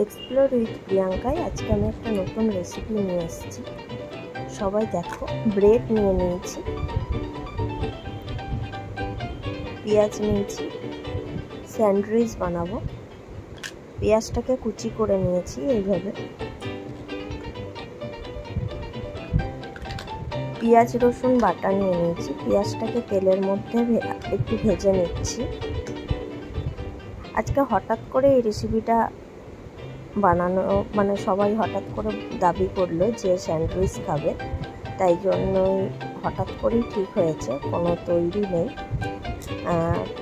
Explore with প্রিয়াঙ্কায় আজকে আমি একটা নতুন রেসিপি নিয়ে এসেছি। সবাই দেখো, ব্রেড নিয়ে নিয়েছি, পেঁয়াজ নিয়েছি, স্যান্ডউইচ বানাবো। পেঁয়াজটাকে কুচি করে নিয়েছি এইভাবে। পেঁয়াজ রসুন বাটা নিয়ে নিয়েছি। পেঁয়াজটাকে তেলের মধ্যে একটু ভেজে নিচ্ছি। আজকে হঠাৎ করে এই রেসিপিটা বানানো, মানে সবাই হঠাৎ করে দাবি করলো যে স্যান্ডউইচ খাবে, তাই জন্যই হঠাৎ করেই ঠিক হয়েছে, কোনো তৈরি নেই।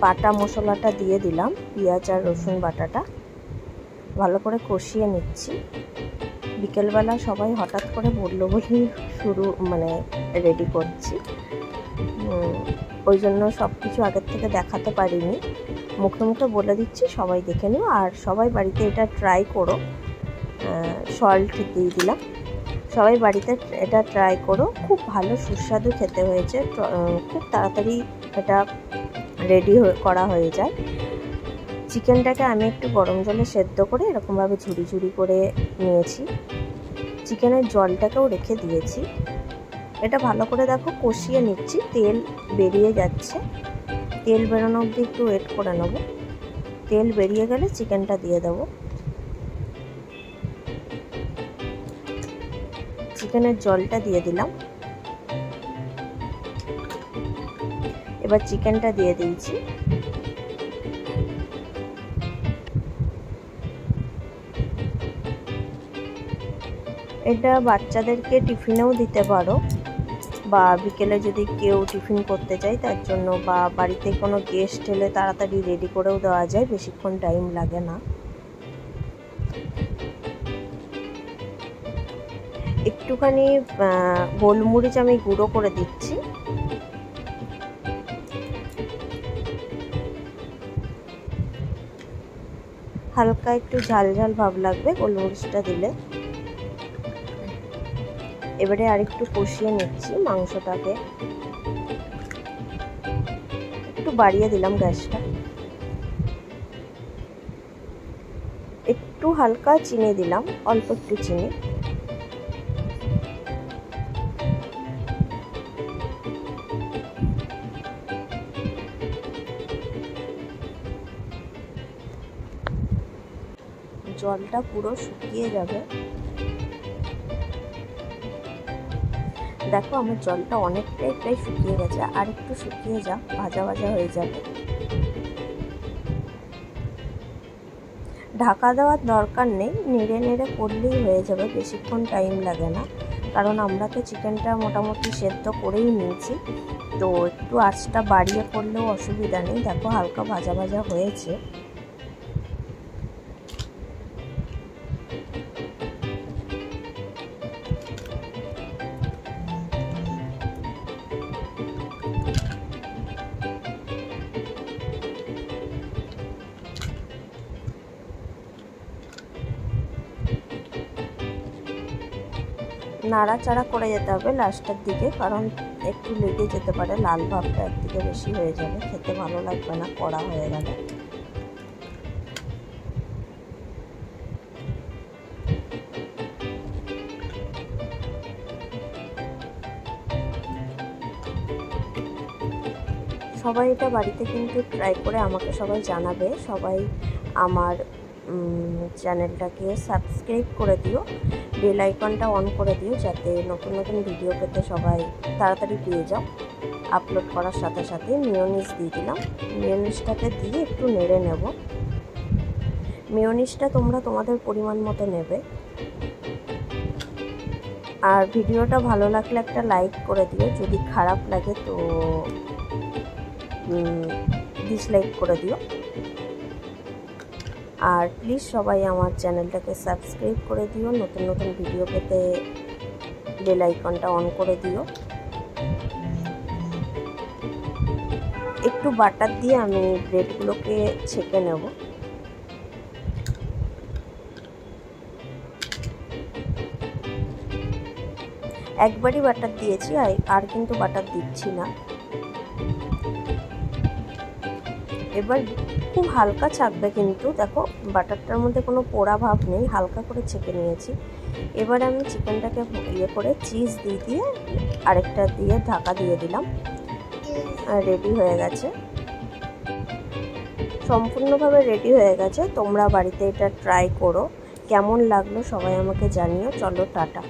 বাটা মশলাটা দিয়ে দিলাম, পেঁয়াজ আর রসুন বাটাটা ভালো করে কষিয়ে নিচ্ছি। বিকেলবেলা সবাই হঠাৎ করে বললো বলেই রেডি করছি, ওই জন্য সব কিছু আগের থেকে দেখাতে পারিনি, মুখে মুখে বলে দিচ্ছি, সবাই দেখে নিও। আর সবাই বাড়িতে এটা ট্রাই করো। সল্ট দিয়ে দিলাম, সবাই বাড়িতে এটা ট্রাই করো, খুব ভালো সুস্বাদু খেতে হয়েছে। খুব তাড়াতাড়ি এটা রেডি করা হয়ে যায়। চিকেনটাকে আমি একটু গরম জলে সেদ্ধ করে এরকমভাবে ঝুড়ি ঝুড়ি করে নিয়েছি। চিকেনের জলটাকেও রেখে দিয়েছি। এটা ভালো করে দেখো কষিয়ে নিচ্ছি। তেল বেরিয়ে যাচ্ছে, তেল বেরোনো অবধি একটু ওয়েট করে নেব। তেল বেরিয়ে গেলে চিকেনটা দিয়ে দেবো। চিকেনের জলটা দিয়ে দিলাম। এবার চিকেনটা দিয়ে দিয়েছি। এটা বাচ্চাদেরকে টিফিনেও দিতে পারো, বা বিকেলে যদি কেউ টিফিন করতে চায় তার জন্য, বা বাড়িতে কোনো গেস্ট এলে তাড়াতাড়ি রেডি করেও দেওয়া যায়, বেশিক্ষণ টাইম লাগে না। একটুখানি গোলমরিচ আমি গুঁড়ো করে দিচ্ছি। হালকা একটু ঝাল ঝাল ভাব লাগবে গোলমরিচটা দিলে। এবারে আরেকটু কষিয়ে নিচ্ছি মাংসটাকে। একটু বাড়িয়ে দিলাম গ্যাসটা। একটু হালকা চিনি দিলাম, অল্প একটু চিনি। জলটা পুরো শুকিয়ে যাবে। দেখো আমার জলটা অনেকটাই প্রায় শুকিয়ে গেছে, আর একটু শুকিয়ে যা, ভাজা ভাজা হয়ে যাবে। ঢাকা দেওয়ার দরকার নেই, নেড়ে নেড়ে করলেই হয়ে যাবে, বেশিক্ষণ টাইম লাগে না, কারণ আমরা তো চিকেনটা মোটামুটি সেদ্ধ করেই নিয়েছি, তো একটু আঁচটা বাড়িয়ে করলেও অসুবিধা নেই। দেখো হালকা ভাজা ভাজা হয়েছে। নাড়াচাড়া করে যেতে হবে লাস্টের দিকে, কারণ একটু লেগে যেতে পারে, লাল ভাবটা একদিকে বেশি হয়ে যাবে, খেতে ভালো লাগবে না কড়া হয়ে গেলে। সবাই এটা বাড়িতে কিন্তু ট্রাই করে আমাকে সবাই জানাবে। সবাই আমার চ্যানেলটাকে সাবস্ক্রাইব করে দিও, বেল আইকনটা অন করে দিও, যাতে নতুন নতুন ভিডিও পেতে সবাই তাড়াতাড়ি পেয়ে যাও আপলোড করার সাথে সাথে। মেয়োনিজ দিয়ে দিলাম, মেয়োনিজটাকে দিয়ে একটু নেড়ে নেব। মেয়োনিজটা তোমরা তোমাদের পরিমাণ মতো নেবে। আর ভিডিওটা ভালো লাগলে একটা লাইক করে দিও, যদি খারাপ লাগে তো ডিসলাইক করে দিও। আর প্লিজ সবাই আমার চ্যানেলটাকে সাবস্ক্রাইব করে দিও, নতুন নতুন ভিডিও পেতে বেল আইকনটা অন করে দিও। একটু বাটার দিয়ে আমি ব্রেডগুলোকে ছেঁকে নেব। একবারই বাটার দিয়েছি, আর কিন্তু বাটার দিচ্ছি না। এবার খুব হালকা ছাকবে, কিন্তু দেখো বাটারটার মধ্যে কোনো পোড়া ভাব নেই, হালকা করে ছেঁকে নিয়েছি। এবার আমি চিকেনটাকে করে চিজ দিয়ে আরেকটা দিয়ে ঢাকা দিয়ে দিলাম। রেডি হয়ে গেছে, সম্পূর্ণভাবে রেডি হয়ে গেছে। তোমরা বাড়িতে এটা ট্রাই করো, কেমন লাগলো সবাই আমাকে জানিও। চলো টাটা।